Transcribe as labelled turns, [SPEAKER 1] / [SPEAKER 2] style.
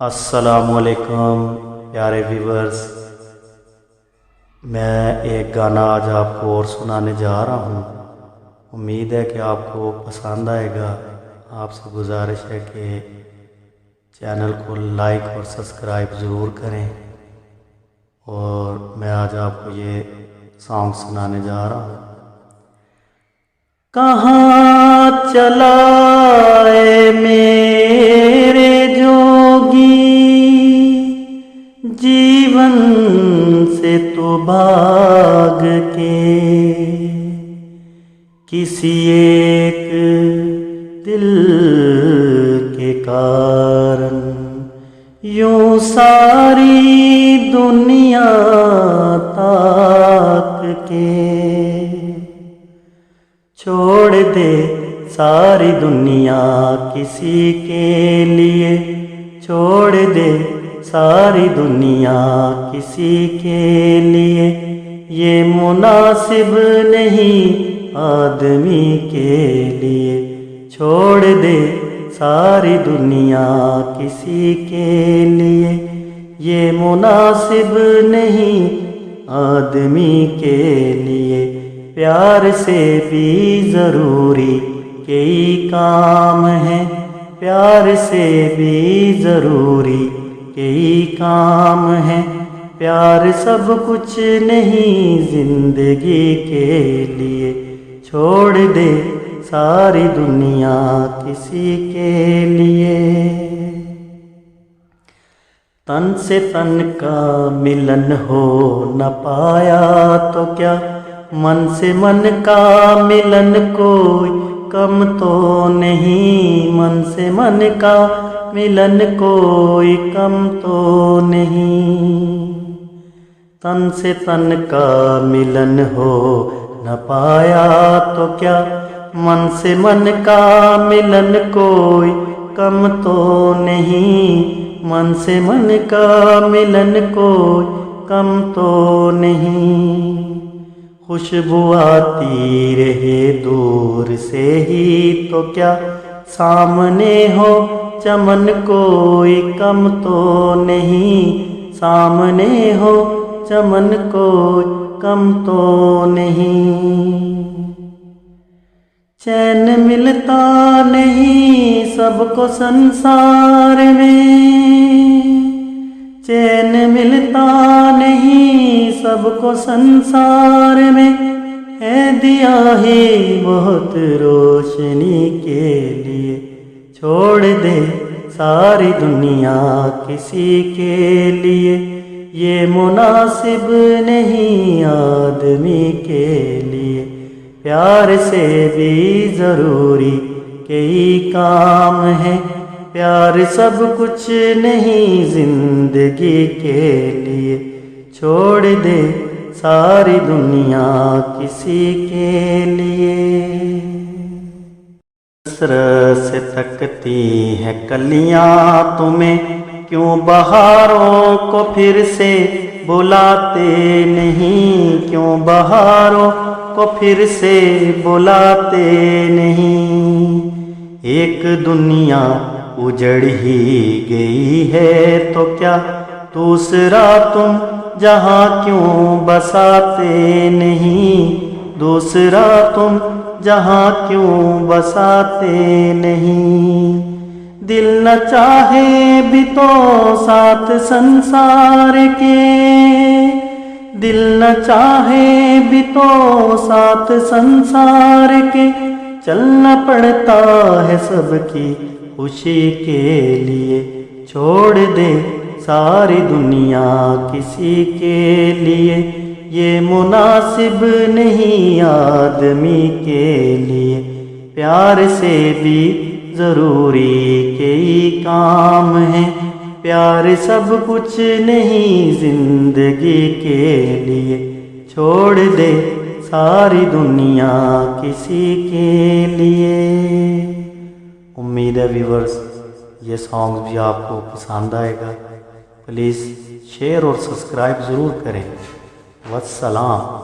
[SPEAKER 1] अस्सलामुअलैकुम प्यारे व्यूवर्स, मैं एक गाना आज आपको और सुनाने जा रहा हूँ। उम्मीद है कि आपको पसंद आएगा। आपसे गुजारिश है कि चैनल को लाइक और सब्सक्राइब ज़रूर करें। और मैं आज आपको ये सॉन्ग सुनाने जा रहा हूँ। कहाँ चला है मेरे जोगी, जीवन से तो भाग के, किसी एक दिल के कारण यूं सारी दुनिया ताक के। छोड़ दे सारी दुनिया किसी के लिए, छोड़ दे सारी दुनिया किसी के लिए, ये मुनासिब नहीं आदमी के लिए। छोड़ दे सारी दुनिया किसी के लिए, ये मुनासिब नहीं आदमी के लिए। प्यार से भी ज़रूरी कई काम है, प्यार से भी ज़रूरी कई काम है। प्यार सब कुछ नहीं जिंदगी के लिए। छोड़ दे सारी दुनिया किसी के लिए। तन से तन का मिलन हो न पाया तो क्या, मन से मन का मिलन कोई कम तो नहीं। मन से मन का मिलन कोई कम तो नहीं। तन से तन का मिलन हो न पाया तो क्या, मन से मन का मिलन कोई कम तो नहीं। मन से मन का मिलन कोई कम तो नहीं। खुशबू आती रहे दूर से ही तो क्या, सामने हो चमन कोई कम तो नहीं। सामने हो चमन कोई कम तो नहीं। चैन मिलता नहीं सबको संसार में, चैन मिलता नहीं सबको संसार में। है दिया ही बहुत रोशनी के लिए। छोड़ दे सारी दुनिया किसी के लिए, ये मुनासिब नहीं आदमी के लिए। प्यार से भी ज़रूरी कई काम है, प्यार सब कुछ नहीं जिंदगी के लिए। छोड़ दे सारी दुनिया किसी के लिए। हसरत से तकती है कलियां तुम्हें, क्यों बहारों को फिर से बुलाते नहीं। क्यों बहारों को फिर से बुलाते नहीं। एक दुनिया उजड़ ही गई है तो क्या, दूसरा तुम जहाँ क्यों बसाते नहीं। दूसरा तुम जहाँ क्यों बसाते नहीं। दिल न चाहे भी तो साथ संसार के, दिल न चाहे भी तो साथ संसार के। चलना पड़ता है सबकी खुशी के लिए। छोड़ दे सारी दुनिया किसी के लिए, ये मुनासिब नहीं आदमी के लिए। प्यार से भी ज़रूरी कई काम है, प्यार सब कुछ नहीं जिंदगी के लिए। छोड़ दे सारी दुनिया किसी के लिए। उम्मीद है व्यूवर्स ये सॉन्ग भी आपको पसंद आएगा। प्लीज़ शेयर और सब्सक्राइब ज़रूर करें। वस्सलाम।